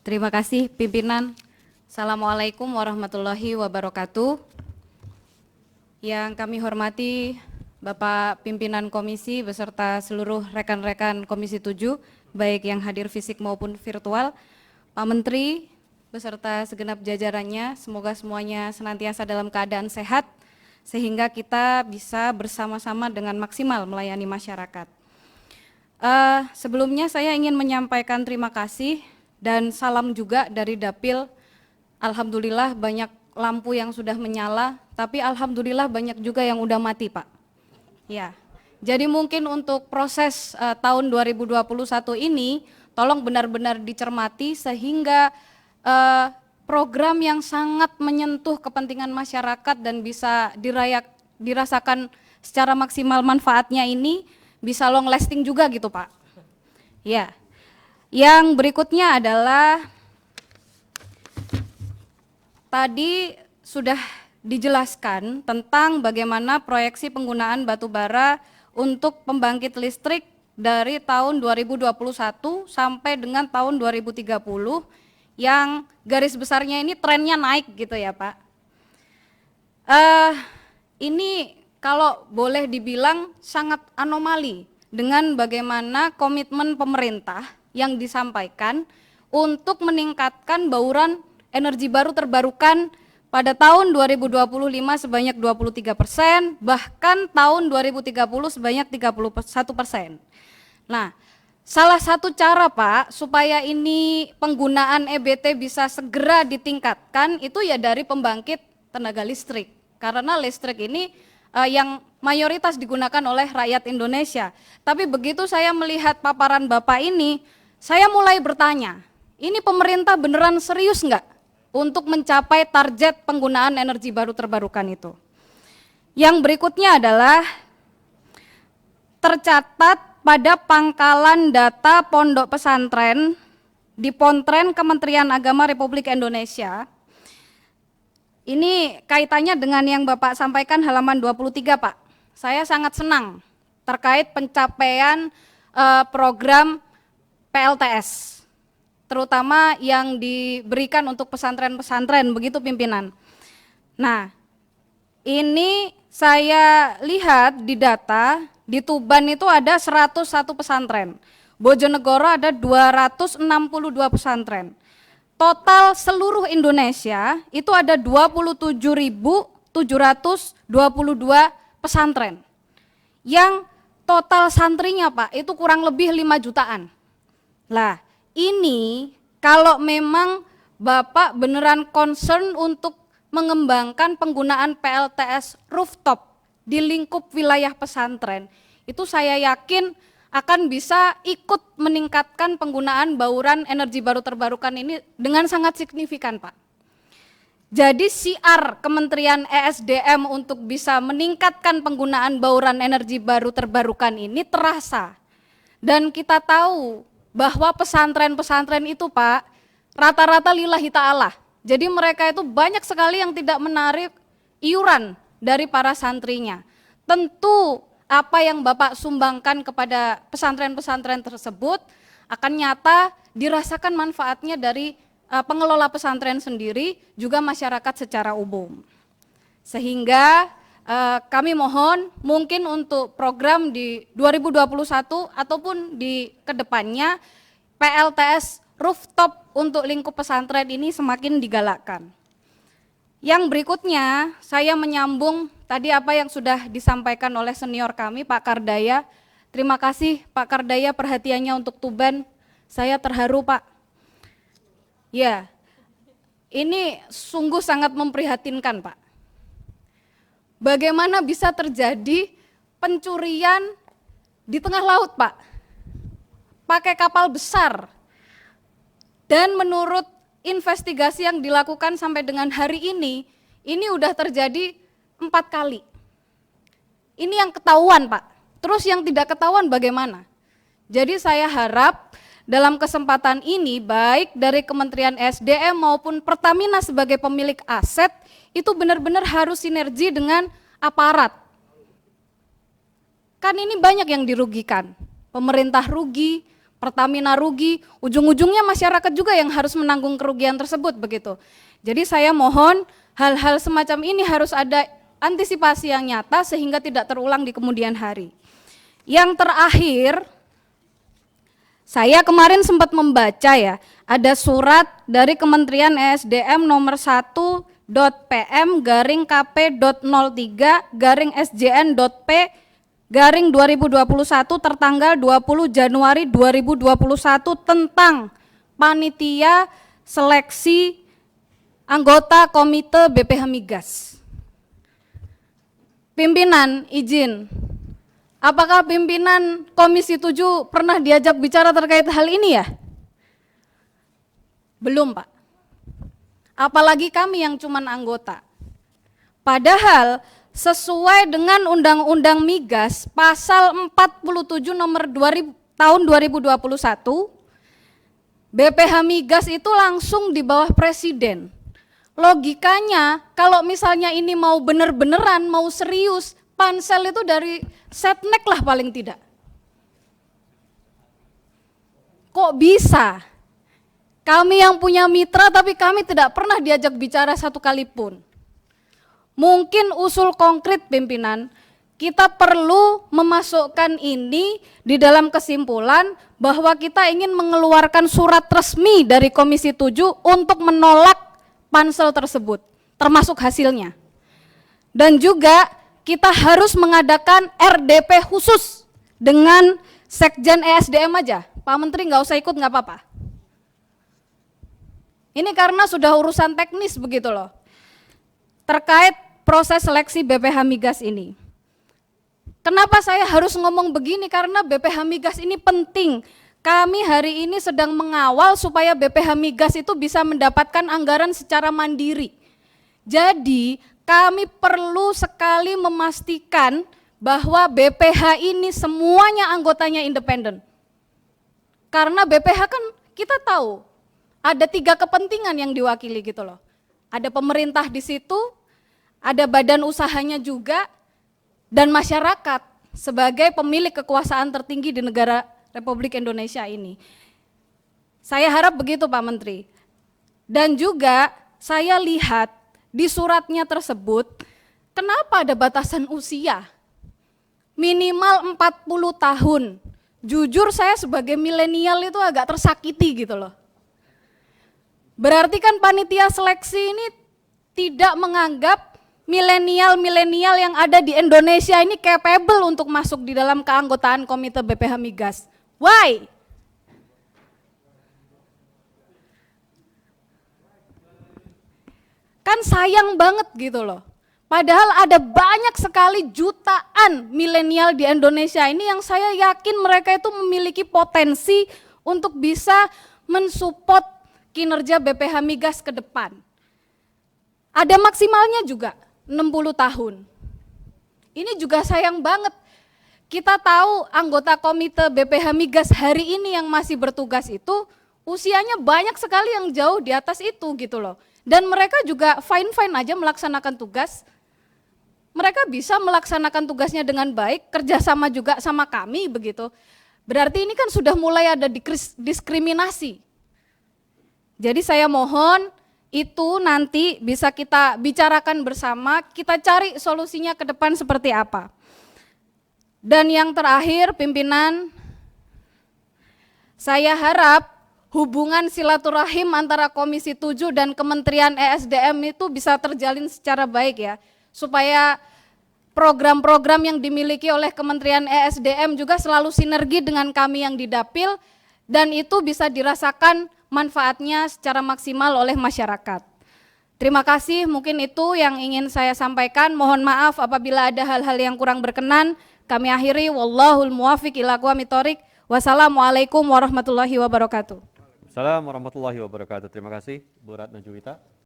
Terima kasih pimpinan. Assalamualaikum warahmatullahi wabarakatuh. Yang kami hormati Bapak Pimpinan Komisi beserta seluruh rekan-rekan Komisi 7, baik yang hadir fisik maupun virtual, Pak Menteri beserta segenap jajarannya, semoga semuanya senantiasa dalam keadaan sehat, sehingga kita bisa bersama-sama dengan maksimal melayani masyarakat. Sebelumnya saya ingin menyampaikan terima kasih dan salam juga dari Dapil. Alhamdulillah banyak lampu yang sudah menyala, tapi alhamdulillah banyak juga yang udah mati, Pak. Ya, jadi mungkin untuk proses tahun 2021 ini, tolong benar-benar dicermati sehingga program yang sangat menyentuh kepentingan masyarakat dan bisa dirasakan secara maksimal manfaatnya ini bisa long lasting juga gitu, Pak. Ya. Yang berikutnya adalah tadi sudah dijelaskan tentang bagaimana proyeksi penggunaan batu bara untuk pembangkit listrik dari tahun 2021 sampai dengan tahun 2030 yang garis besarnya ini trennya naik gitu ya, Pak. Ini kalau boleh dibilang sangat anomali dengan bagaimana komitmen pemerintah yang disampaikan untuk meningkatkan bauran energi baru terbarukan pada tahun 2025 sebanyak 23%, bahkan tahun 2030 sebanyak 31%. Nah, salah satu cara Pak supaya ini penggunaan EBT bisa segera ditingkatkan itu ya dari pembangkit tenaga listrik. Karena listrik ini yang mayoritas digunakan oleh rakyat Indonesia. Tapi begitu saya melihat paparan Bapak ini, saya mulai bertanya, ini pemerintah beneran serius nggak untuk mencapai target penggunaan energi baru terbarukan itu? Yang berikutnya adalah tercatat pada pangkalan data pondok pesantren di Pontren Kementerian Agama Republik Indonesia. Ini kaitannya dengan yang Bapak sampaikan halaman 23, Pak. Saya sangat senang terkait pencapaian program PLTS, terutama yang diberikan untuk pesantren-pesantren, begitu pimpinan. Nah, ini saya lihat di data, di Tuban itu ada 101 pesantren, Bojonegoro ada 262 pesantren. Total seluruh Indonesia itu ada 27.722 pesantren. Yang total santrinya Pak itu kurang lebih 5 jutaan. Lah, ini kalau memang Bapak beneran concern untuk mengembangkan penggunaan PLTS rooftop di lingkup wilayah pesantren, itu saya yakin akan bisa ikut meningkatkan penggunaan bauran energi baru terbarukan ini dengan sangat signifikan, Pak. Jadi siar Kementerian ESDM untuk bisa meningkatkan penggunaan bauran energi baru terbarukan ini terasa. Dan kita tahu bahwa pesantren-pesantren itu Pak, rata-rata lillahi ta'ala. Jadi mereka itu banyak sekali yang tidak menarik iuran dari para santrinya. Tentu apa yang Bapak sumbangkan kepada pesantren-pesantren tersebut akan nyata dirasakan manfaatnya dari pengelola pesantren sendiri, juga masyarakat secara umum. Sehingga kami mohon mungkin untuk program di 2021 ataupun di kedepannya PLTS rooftop untuk lingkup pesantren ini semakin digalakkan. Yang berikutnya saya menyambung tadi apa yang sudah disampaikan oleh senior kami Pak Kardaya. Terima kasih Pak Kardaya perhatiannya untuk Tuban, saya terharu Pak. Ya, ini sungguh sangat memprihatinkan Pak. Bagaimana bisa terjadi pencurian di tengah laut Pak, pakai kapal besar, dan menurut investigasi yang dilakukan sampai dengan hari ini udah terjadi 4 kali. Ini yang ketahuan Pak, terus yang tidak ketahuan bagaimana? Jadi saya harap dalam kesempatan ini baik dari Kementerian SDM maupun Pertamina sebagai pemilik aset itu benar-benar harus sinergi dengan aparat. Kan ini banyak yang dirugikan, pemerintah rugi, Pertamina rugi, ujung-ujungnya masyarakat juga yang harus menanggung kerugian tersebut begitu. Jadi saya mohon hal-hal semacam ini harus ada antisipasi yang nyata sehingga tidak terulang di kemudian hari. Yang terakhir, saya kemarin sempat membaca ya, ada surat dari Kementerian ESDM nomor 1.pm/kp.03/SJN.P/2021 tertanggal 20 Januari 2021 tentang panitia seleksi anggota Komite BPH Migas. Pimpinan izin, apakah pimpinan Komisi 7 pernah diajak bicara terkait hal ini ya? Belum, Pak. Apalagi kami yang cuman anggota. Padahal sesuai dengan Undang-Undang Migas pasal 47 nomor 2000, tahun 2021, BPH Migas itu langsung di bawah presiden. Logikanya kalau misalnya ini mau bener-beneran, mau serius, pansel itu dari Setnek lah paling tidak. Kok bisa? Kami yang punya mitra tapi kami tidak pernah diajak bicara satu kali pun. Mungkin usul konkret pimpinan, kita perlu memasukkan ini di dalam kesimpulan bahwa kita ingin mengeluarkan surat resmi dari Komisi 7 untuk menolak pansel tersebut, termasuk hasilnya. Dan juga kita harus mengadakan RDP khusus dengan Sekjen ESDM aja. Pak Menteri nggak usah ikut, nggak apa-apa. Ini karena sudah urusan teknis begitu loh, terkait proses seleksi BPH Migas ini. Kenapa saya harus ngomong begini? Karena BPH Migas ini penting. Kami hari ini sedang mengawal supaya BPH Migas itu bisa mendapatkan anggaran secara mandiri. Jadi kami perlu sekali memastikan bahwa BPH ini semuanya anggotanya independen. Karena BPH kan kita tahu ada 3 kepentingan yang diwakili gitu loh. Ada pemerintah di situ, ada badan usahanya juga, dan masyarakat sebagai pemilik kekuasaan tertinggi di negara Republik Indonesia ini. Saya harap begitu Pak Menteri. Dan juga saya lihat di suratnya tersebut, kenapa ada batasan usia? Minimal 40 tahun. Jujur saya sebagai milenial itu agak tersakiti gitu loh. Berarti kan panitia seleksi ini tidak menganggap milenial-milenial yang ada di Indonesia ini capable untuk masuk di dalam keanggotaan Komite BPH Migas. Why? Kan sayang banget gitu loh. Padahal ada banyak sekali jutaan milenial di Indonesia ini yang saya yakin mereka itu memiliki potensi untuk bisa mensupport kinerja BPH Migas ke depan. Ada maksimalnya juga 60 tahun. Ini juga sayang banget. Kita tahu anggota Komite BPH Migas hari ini yang masih bertugas itu usianya banyak sekali yang jauh di atas itu gitu loh. Dan mereka juga fine-fine aja melaksanakan tugas. Mereka bisa melaksanakan tugasnya dengan baik, kerjasama juga sama kami begitu. Berarti ini kan sudah mulai ada diskriminasi. Jadi saya mohon itu nanti bisa kita bicarakan bersama, kita cari solusinya ke depan seperti apa. Dan yang terakhir pimpinan, saya harap hubungan silaturahim antara Komisi 7 dan Kementerian ESDM itu bisa terjalin secara baik ya, supaya program-program yang dimiliki oleh Kementerian ESDM juga selalu sinergi dengan kami yang di Dapil, dan itu bisa dirasakan manfaatnya secara maksimal oleh masyarakat. Terima kasih, mungkin itu yang ingin saya sampaikan. Mohon maaf apabila ada hal-hal yang kurang berkenan. Kami akhiri, wallahul muwafiq ila aqwamit thoriq. Wassalamualaikum warahmatullahi wabarakatuh. Assalamualaikum warahmatullahi wabarakatuh. Terima kasih Bu Ratna Juwita.